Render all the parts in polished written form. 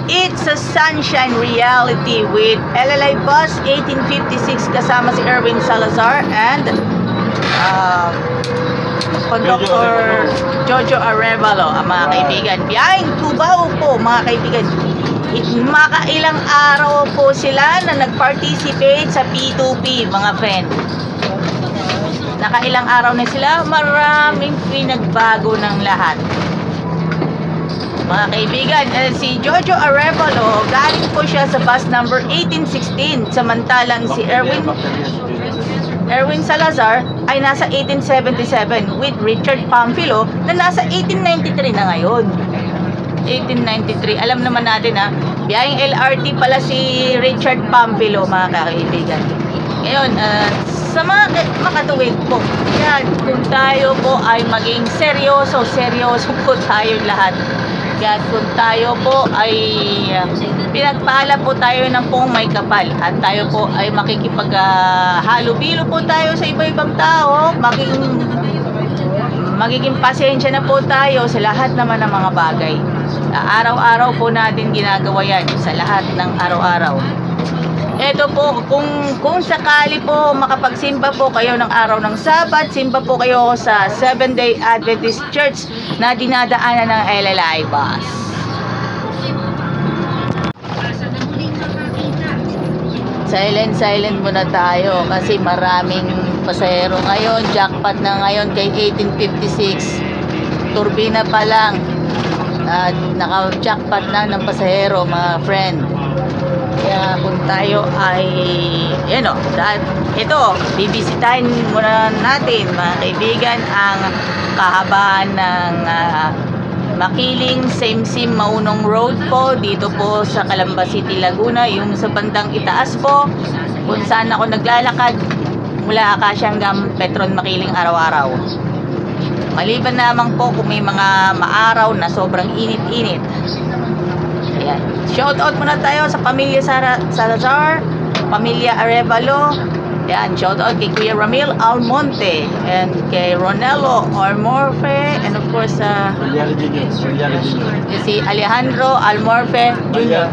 It's a Sunshine Reality with LLI Bus 1856 kasama si Erwin Salazar and Conductor Jojo Arevalo, mga kaibigan. Biyaheng Cubao po, mga kaibigan. Makailang araw po sila na nag-participate sa P2P, mga friend. Nakailang araw na sila, maraming pinagbago ng lahat. Mga kaibigan, si Jojo Arevalo, galing po siya sa bus number 1816, samantalang si Erwin Salazar ay nasa 1877 with Richard Pamphilo na nasa 1893 na ngayon. 1893, alam naman natin biyaheng LRT pala si Richard Pamphilo, mga kaibigan. Ngayon, sa mga makatuwid po, yan, kung tayo po ay maging seryoso po tayo lahat. At kung tayo po ay pinagpala po tayo ng pong may kapal at tayo po ay makikipag-halubilo po tayo sa iba-ibang tao, magiging pasensya na po tayo sa lahat naman ng mga bagay. Araw-araw po natin ginagawa yan sa lahat ng araw-araw. Ito po, kung sakali po makapagsimba po kayo ng araw ng Sabat, simba po kayo sa Seventh-day Adventist Church na dinadaanan ng LLI bus. Silent muna tayo kasi maraming pasahero ngayon. Jackpot na ngayon kay 1856. Turbina pa lang. Naka-jackpot na ng pasahero, mga friend. Kaya kung tayo ay ito, bibisitahin muna natin, mga kaibigan, ang kahabaan ng Makiling Same Maunong Road po, dito po sa Calamba City, Laguna, yung sa bandang itaas po, kung saan ako naglalakad mula Acacia hanggang Petron Makiling araw-araw. Maliban lamang po kung may mga maaraw na sobrang init-init. Ayan. Shout out muna tayo sa pamilya Salazar, pamilya Arevalo. Ayan, shout out kay Kuya Ramil Almonte and kay Ronelo Almorfe, and of course si Alejandro Almorfe Jr.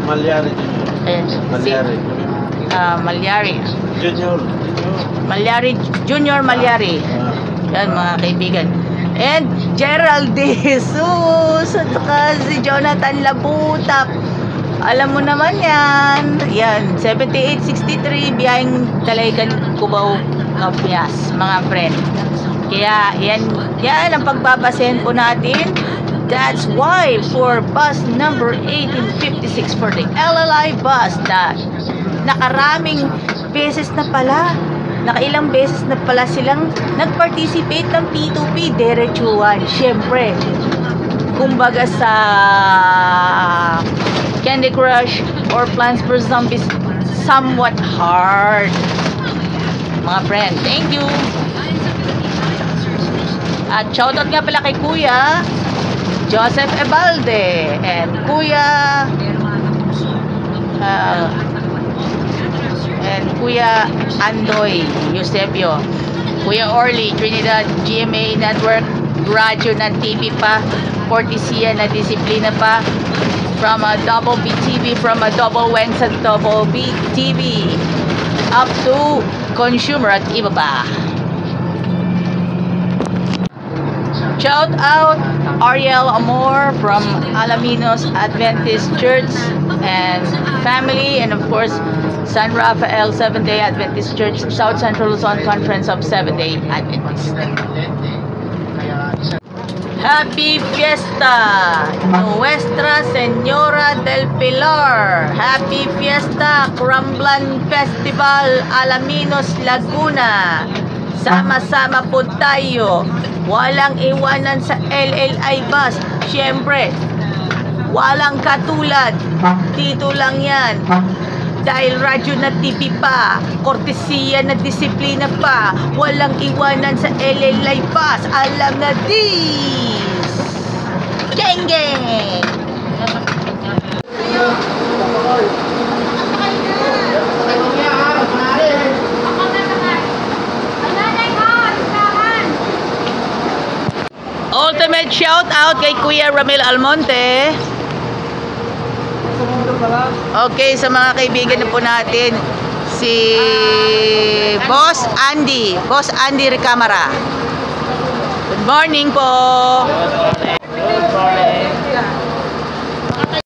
Malyari Junior Malyari. Yan, mga kaibigan. And Gerald De Jesus at saka si Jonathan Labutap. Alam mo naman yan. Yan, 7863 biyaheng Talaygan, Cubao, Kapias, mga friend. Kaya yan ang pagbabasehan po natin. That's why for bus number 1856 for the LLI bus na nakaraming beses na pala. Nakailang beses na pala silang nag-participate ng P2P, diretsuhan. Siyempre, kumbaga sa Candy Crush or Plants vs. Zombies, somewhat hard. Mga friend, thank you. At shoutout nga pala kay Kuya Joseph Ebalde and Kuya Andoy Eusebio, Kuya Orly Trinidad, GMA Network, radyo ng TV pa, Cortesia na disiplina pa, from a double B TV, from a double Wens at double B TV, up to consumer at iba pa. Shout out Ariel Amor from Alaminos Adventist Church and family, and of course San Rafael Seventh-day Adventist Church, South Central Luzon Conference of Seventh-day Adventists. Happy Fiesta Nuestra Señora del Pilar. Happy Fiesta Cramblan Festival Alaminos Laguna. Sama-sama po tayo. Walang iwanan sa LLI bus. Siyempre, walang katulad. Dito lang yan. Dahil radyo na TV pa, kortesiya na disiplina pa, walang iwanan sa LLI bus. Alam na dis! Geng geng! Ultimate shout out kay Kuya Ramil Almonte. Okay, sa mga kaibigan na po natin, si Boss Andy Recamara. Good morning po.